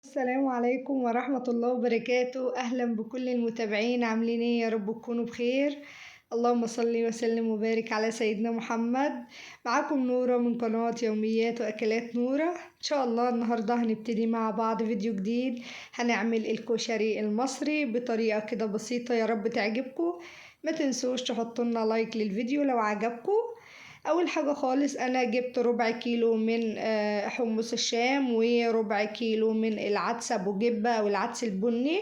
السلام عليكم ورحمة الله وبركاته. أهلا بكل المتابعين، عاملين ايه؟ يا رب تكونوا بخير. اللهم صل وسلم وبارك على سيدنا محمد. معاكم نورة من قناة يوميات وأكلات نورة. إن شاء الله النهاردة هنبتدي مع بعض فيديو جديد. هنعمل الكشري المصري بطريقة كده بسيطة، يا رب تعجبكم. ما تنسوش تحطوا لنا لايك للفيديو لو عجبكم. اول حاجه خالص انا جبت ربع كيلو من حمص الشام، وربع كيلو من العدس ابو جبه او العدس البني،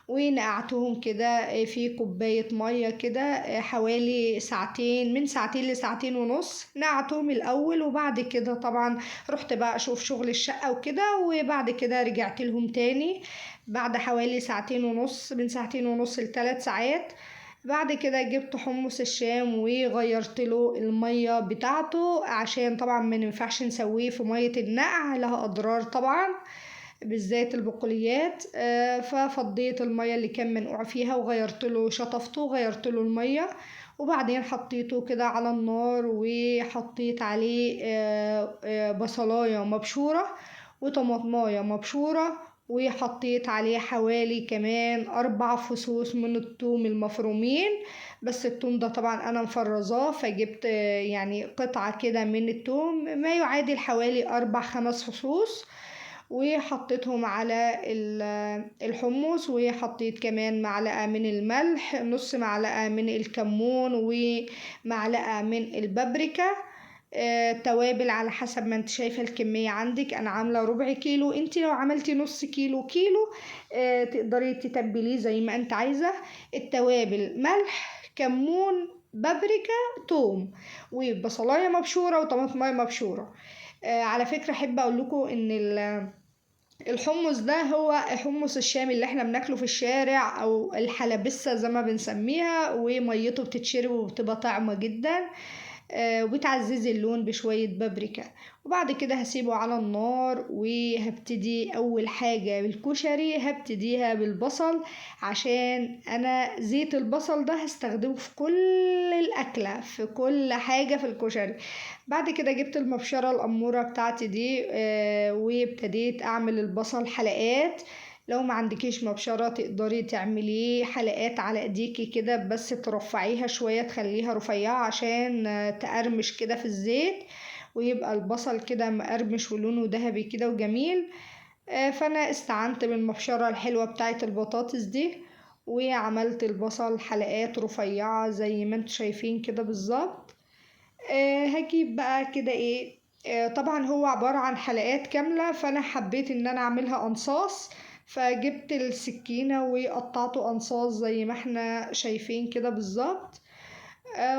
ونقعتهم كده في كوبايه ميه كده حوالي ساعتين، من ساعتين لساعتين ونص. نقعتهم الاول وبعد كده طبعا رحت بقى اشوف شغل الشقه وكده، وبعد كده رجعت لهم تاني بعد حوالي ساعتين ونص، من ساعتين ونص لثلاث ساعات. بعد كده جبت حمص الشام وغيرت له المية بتاعته، عشان طبعا ما ينفعش نسويه في مية النقع، لها اضرار طبعا بالذات البقوليات. ففضيت المية اللي كان منقوع فيها وغيرت له، شطفته وغيرت له المية. وبعدين حطيته كده على النار وحطيت عليه بصلاية مبشورة وطماطماية مبشورة، وحطيت عليه حوالي كمان 4 فصوص من الثوم المفرومين. بس الثوم ده طبعا انا مفرزاه، فجبت يعني قطعة كده من الثوم ما يعادل حوالي 4 5 فصوص، وحطيتهم على الحمص. وحطيت كمان معلقة من الملح، نص معلقة من الكمون، ومعلقة من البابريكا. توابل على حسب ما انت شايفة الكمية عندك. انا عاملة ربع كيلو، انت لو عملتي نص كيلو تقدري تتبليه زي ما انت عايزة. التوابل ملح كمون بابريكا توم وبصلاية مبشورة وطماطماية مبشورة. على فكرة احب اقول لكم ان الحمص ده هو حمص الشام اللي احنا بناكله في الشارع او الحلبسة زي ما بنسميها، وميته بتتشرب وبتبقى طعمة جدا. وبتعززي اللون بشوية بابريكا. وبعد كده هسيبه على النار، وهبتدي أول حاجة بالكشري هبتديها بالبصل، عشان أنا زيت البصل ده هستخدمه في كل الأكلة، في كل حاجة في الكشري. بعد كده جبت المبشرة الأمورة بتاعتي دي وابتديت أعمل البصل حلقات. لو ما عندكيش مبشرة تقدري تعمليه حلقات على ايديكي كده، بس ترفعيها شوية تخليها رفيعة عشان تقرمش كده في الزيت، ويبقى البصل كده مقرمش ولونه ذهبي كده وجميل. فانا استعنت بالمبشرة الحلوة بتاعة البطاطس دي، وعملت البصل حلقات رفيعة زي ما انتوا شايفين كده بالظبط. هجيب بقى كده ايه، طبعا هو عبارة عن حلقات كاملة، فانا حبيت ان انا اعملها انصاص، فجبت السكينة وقطعته انصاص زي ما احنا شايفين كده بالظبط.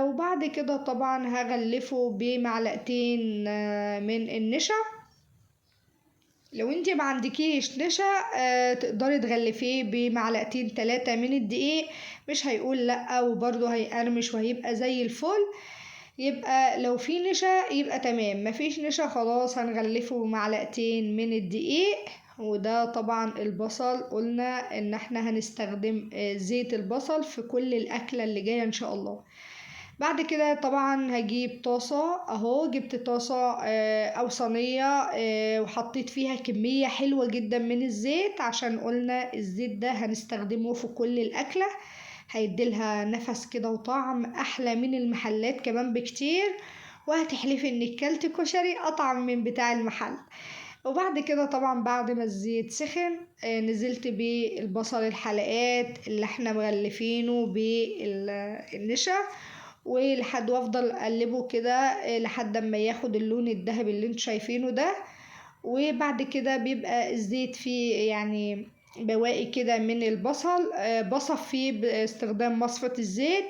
وبعد كده طبعا هغلفه بمعلقتين من النشا. لو انتي ما عندكيش نشا تقدري تغلفيه بمعلقتين 3 من الدقيق، مش هيقول لا، وبرضه هيقرمش وهيبقى زي الفل. يبقى لو في نشا يبقى تمام، مفيش نشا خلاص هنغلفه بمعلقتين من الدقيق. وده طبعا البصل قلنا ان احنا هنستخدم زيت البصل في كل الاكلة اللي جاية ان شاء الله. بعد كده طبعا هجيب طاسة، اهو جبت طاسة او صينية وحطيت فيها كمية حلوة جدا من الزيت، عشان قلنا الزيت ده هنستخدمه في كل الاكلة، هيديلها نفس كده وطعم احلى من المحلات كمان بكتير، وهتحلفي انك كلت كشري اطعم من بتاع المحل. وبعد كده طبعا بعد ما الزيت سخن نزلت بالبصل الحلقات اللي احنا مغلفينه بالنشا، ولحد وافضل اقلبه كده لحد ما ياخد اللون الذهبي اللي انتوا شايفينه ده. وبعد كده بيبقى الزيت فيه يعني بواقي كده من البصل، بصفيه باستخدام مصفة الزيت،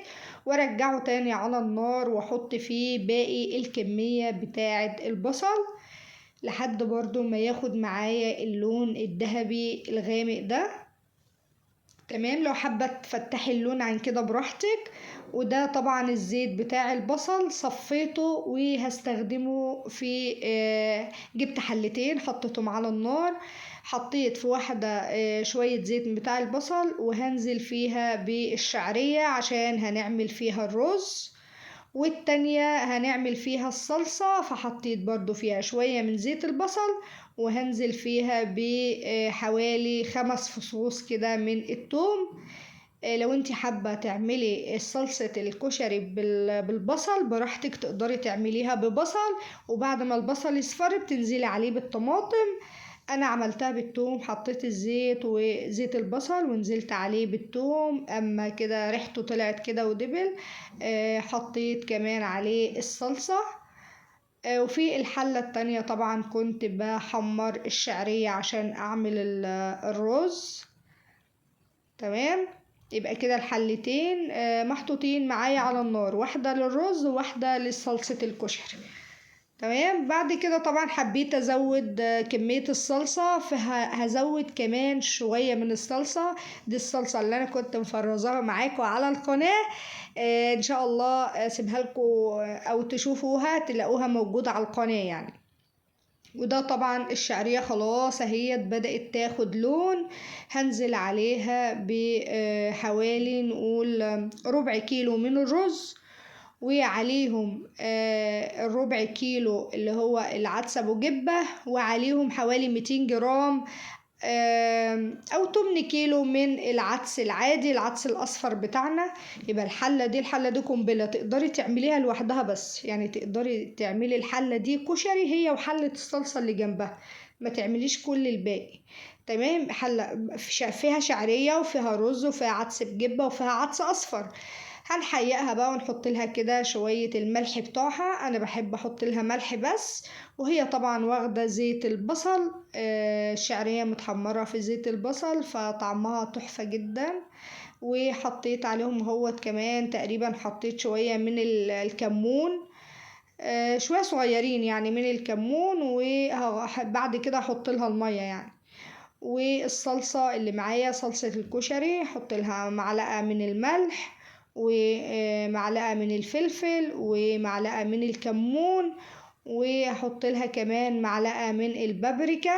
وارجعه تاني على النار واحط فيه باقي الكمية بتاعة البصل لحد برضو ما ياخد معايا اللون الذهبي الغامق ده. تمام، لو حابة تفتحي اللون عن كده براحتك. وده طبعا الزيت بتاع البصل صفيته وهستخدمه في جبت حلتين حطيتهم على النار، حطيت في واحدة شوية زيت من بتاع البصل، وهنزل فيها بالشعرية عشان هنعمل فيها الرز، والتانية هنعمل فيها الصلصة، فحطيت برضو فيها شوية من زيت البصل، وهنزل فيها بحوالي 5 فصوص كده من الثوم. لو انت حابة تعملي صلصة الكشري بالبصل براحتك، تقدري تعمليها ببصل، وبعد ما البصل يصفر بتنزلي عليه بالطماطم. انا عملتها بالثوم، حطيت الزيت وزيت البصل ونزلت عليه بالثوم، اما كده ريحته طلعت كده ودبل. حطيت كمان عليه الصلصة. وفي الحلة التانية طبعا كنت بحمر الشعرية عشان اعمل الرز. تمام، يبقى كده الحلتين محطوطين معايا على النار، واحدة للرز وواحدة لصلصة الكشري. تمام، بعد كده طبعا حبيت ازود كمية الصلصة، فهزود كمان شوية من الصلصة. دي الصلصة اللي انا كنت مفرزاها معاكم على القناة. ان شاء الله اسيبها لكم او تشوفوها تلاقوها موجودة على القناة يعني. وده طبعا الشعرية خلاص اهي بدأت تاخد لون. هنزل عليها بحوالي نقول ربع كيلو من الرز، وعليهم الربع كيلو اللي هو العدس ابو جبة، وعليهم حوالي 200 جرام او 8 كيلو من العدس العادي، العدس الاصفر بتاعنا. يبقى الحلة دي قنبلة، تقدري تعمليها لوحدها، بس يعني تقدري تعملي الحلة دي كشري هي وحلة الصلصة اللي جنبها، ما تعمليش كل الباقي. تمام، حلة فيها شعرية وفيها رز وفيها عدس بجبة وفيها عدس اصفر. هنحيقها بقى ونحط لها كده شوية الملح بتوعها، انا بحب احط لها ملح بس. وهي طبعا واخدة زيت البصل، الشعرية متحمرة في زيت البصل فطعمها تحفة جدا. وحطيت عليهم هوت كمان تقريبا حطيت شوية من الكمون، شوية صغيرين يعني من الكمون، وبعد كده احط لها المية يعني. والصلصة اللي معايا صلصة الكشري احط لها معلقة من الملح ومعلقة من الفلفل ومعلقة من الكمون، وهحط لها كمان معلقة من البابريكا.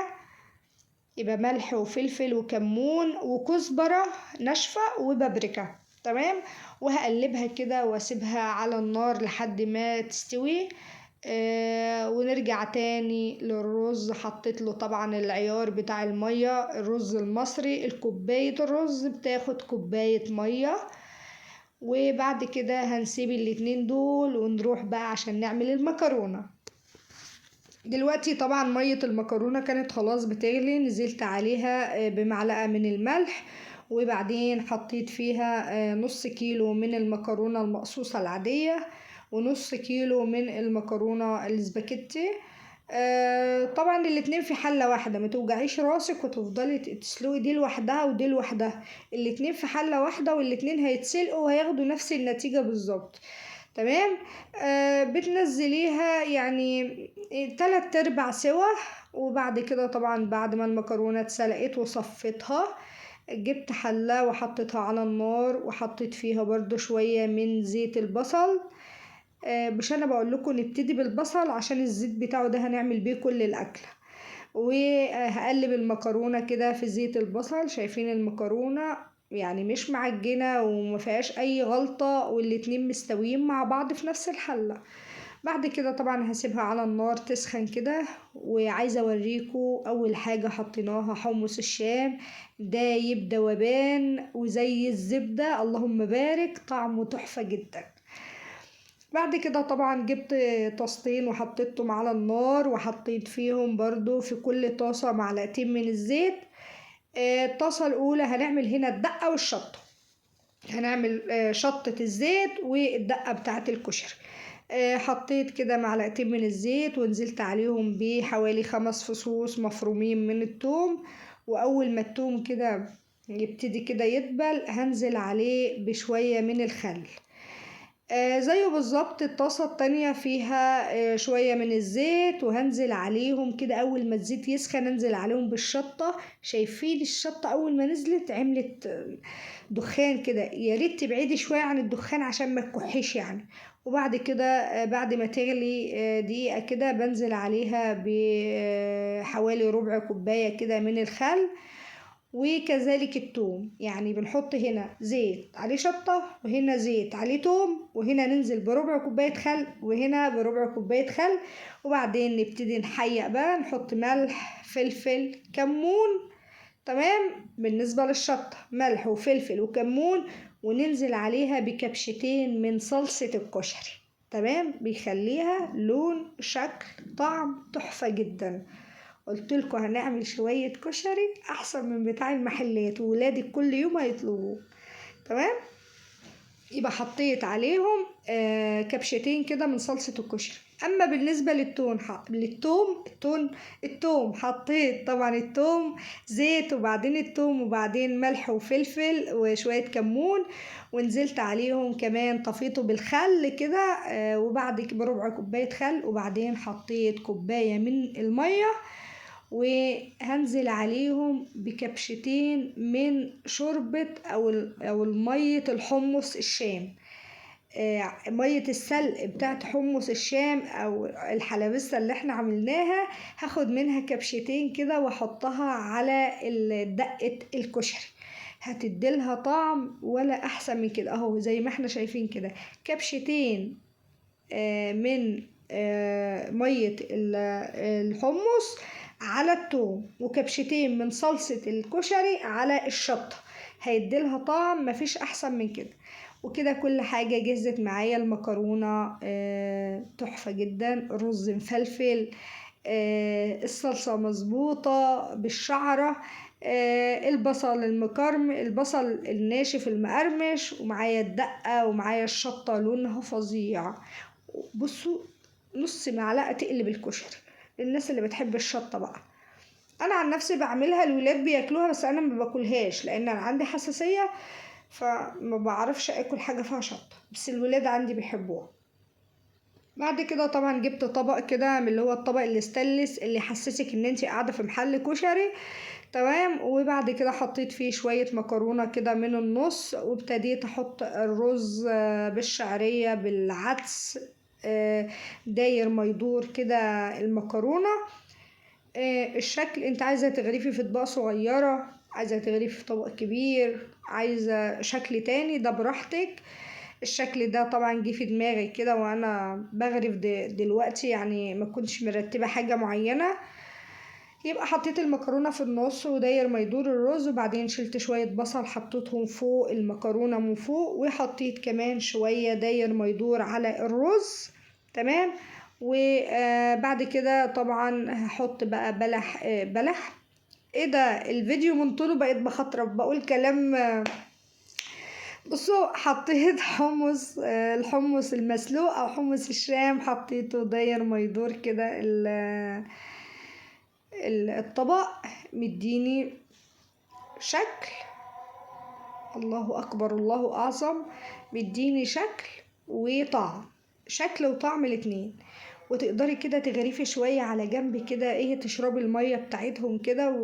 يبقى ملح وفلفل وكمون وكزبرة ناشفة وبابريكا. تمام، وهقلبها كده واسيبها على النار لحد ما تستوي. ونرجع تاني للرز. حطيت له طبعا العيار بتاع المية، الرز المصري الكوباية الرز بتاخد كوباية مية. وبعد كده هنسيب الاتنين دول ونروح بقى عشان نعمل المكرونة. دلوقتي طبعا مية المكرونة كانت خلاص بتغلي، نزلت عليها بمعلقة من الملح، وبعدين حطيت فيها نص كيلو من المكرونة المقصوصة العادية ونص كيلو من المكرونة الاسباجيتي. طبعا الاتنين في حلة واحدة، ما توجعيش راسك وتفضلي تسلقي دي لوحدها ودي لوحدها، الاتنين في حلة واحدة والاتنين هيتسلقوا وهياخدوا نفس النتيجة بالظبط. تمام، بتنزليها يعني 3/4 سوا. وبعد كده طبعا بعد ما المكرونة اتسلقت وصفتها، جبت حلة وحطيتها على النار وحطيت فيها برضو شوية من زيت البصل. مش انا بقول لكم نبتدي بالبصل عشان الزيت بتاعه ده هنعمل بيه كل الاكل. وهقلب المكرونة كده في زيت البصل. شايفين المكرونة يعني مش معجنة ومفيهاش اي غلطة، والاتنين مستويين مع بعض في نفس الحلة. بعد كده طبعا هسيبها على النار تسخن كده. وعايزة اوريكم اول حاجة حطيناها حمص الشام، دايب دوبان وزي الزبدة، اللهم بارك، طعمه تحفة جدا. بعد كده طبعا جبت طاستين وحطيتهم على النار، وحطيت فيهم برضو في كل طاسة معلقتين من الزيت. الطاسة الأولى هنعمل هنا الدقة والشطة، هنعمل شطة الزيت والدقة بتاعة الكشري. حطيت كده معلقتين من الزيت ونزلت عليهم بحوالي 5 فصوص مفرومين من الثوم. وأول ما الثوم كده يبتدي كده يدبل هنزل عليه بشوية من الخل. زيه بالظبط الطاسة التانية فيها شوية من الزيت، وهنزل عليهم كده أول ما الزيت يسخن انزل عليهم بالشطة. شايفين الشطة أول ما نزلت عملت دخان كده، يا ريت تبعدي شوية عن الدخان عشان ما تكحيش يعني. وبعد كده بعد ما تغلي دقيقة كده بنزل عليها بحوالي ربع كوباية كده من الخل. وكذلك التوم، يعني بنحط هنا زيت عليه شطة، وهنا زيت عليه توم، وهنا ننزل بربع كوباية خل، وهنا بربع كوباية خل، وبعدين نبتدي نحيق بقى، نحط ملح فلفل كمون. تمام. بالنسبة للشطة ملح وفلفل وكمون، وننزل عليها بكبشتين من صلصة الكشري. تمام. بيخليها لون شكل طعم تحفة جدا. قلتلكوا هنعمل شوية كشري أحسن من بتاع المحلات، وولادي كل يوم هيطلبوه. تمام. يبقى حطيت عليهم كبشتين كده من صلصة الكشري. اما بالنسبة التوم حطيت طبعا التوم زيت، وبعدين التوم، وبعدين ملح وفلفل وشوية كمون، ونزلت عليهم كمان طفيته بالخل كده، وبعد بربع كوباية خل، وبعدين حطيت كوباية من المية، وهنزل عليهم بكبشتين من شوربة أو المية الحمص الشام. مية السلق بتاعت حمص الشام أو الحلبسة اللي احنا عملناها، هاخد منها كبشتين كده واحطها على دقة الكشري، هتديلها طعم ولا أحسن من كده. اهو زي ما احنا شايفين كده، كبشتين من مية الحمص على التوم، وكبشتين من صلصة الكشري على الشطة، هيديلها طعم مفيش أحسن من كده. وكده كل حاجة جهزت معايا. المكرونة تحفة جدا، الرز مفلفل، الصلصة مظبوطة بالشعرة، البصل البصل الناشف المقرمش، ومعايا الدقة، ومعايا الشطة لونها فظيع. بصوا، نص معلقة تقلب الكشري للناس اللي بتحب الشطة بقى. انا عن نفسي بعملها، الولاد بياكلوها بس انا ما باكلهاش لان انا عندي حساسية، فما بعرفش اكل حاجة فيها شطة، بس الولاد عندي بيحبوها. بعد كده طبعا جبت طبق كده من اللي هو الطبق الاستانلس اللي يحسسك ان انتي قاعدة في محل كشري. تمام. وبعد كده حطيت فيه شوية مكرونة كده من النص، وابتديت احط الرز بالشعرية بالعدس، داير ما يدور كده المكرونة. الشكل انت عايزة تغرفي في اطباق صغيرة، عايزة تغرفي في طبق كبير، عايزة شكل تاني، ده براحتك. الشكل ده طبعا جه في دماغي كده وانا بغرف دلوقتي، يعني ما كنتش مرتبة حاجة معينة. يبقى حطيت المكرونة في النص وداير ما يدور الرز، وبعدين شلت شوية بصل حطيتهم فوق المكرونة من فوق، وحطيت كمان شوية داير ما يدور على الرز. تمام. وبعد كده طبعا هحط بقى بلح. ايه ده، الفيديو من طوله بقيت بخطرف بقول كلام. بصوا، حطيت حمص، الحمص المسلوق او حمص الشام، حطيته داير ما يدور كده الطبق، مديني شكل. الله اكبر الله اعظم. مديني شكل وطعم، شكل وطعم الاتنين. وتقدري كده تغرفي شوية على جنب كده، ايه، تشربي المية بتاعتهم كده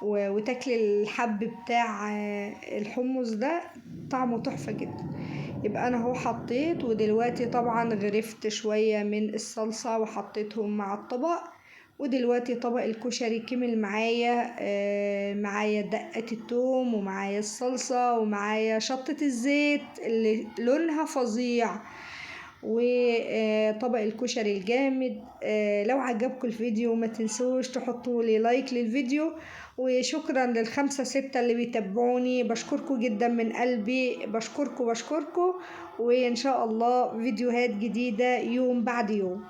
وتاكلي الحب بتاع الحمص ده، طعمه تحفة جدا. يبقى انا اهو حطيت، ودلوقتي طبعا غرفت شوية من الصلصة وحطيتهم مع الطبق. ودلوقتي طبق الكشري كمل معايا، معايا دقة التوم، ومعايا الصلصة، ومعايا شطة الزيت اللي لونها فظيع، وطبق الكشري الجامد. لو عجبكم الفيديو ما تنسوش تحطوا لي لايك للفيديو. وشكرا للخمسة ستة اللي بيتابعوني، بشكركم جدا من قلبي، بشكركم. وإن شاء الله فيديوهات جديدة يوم بعد يوم.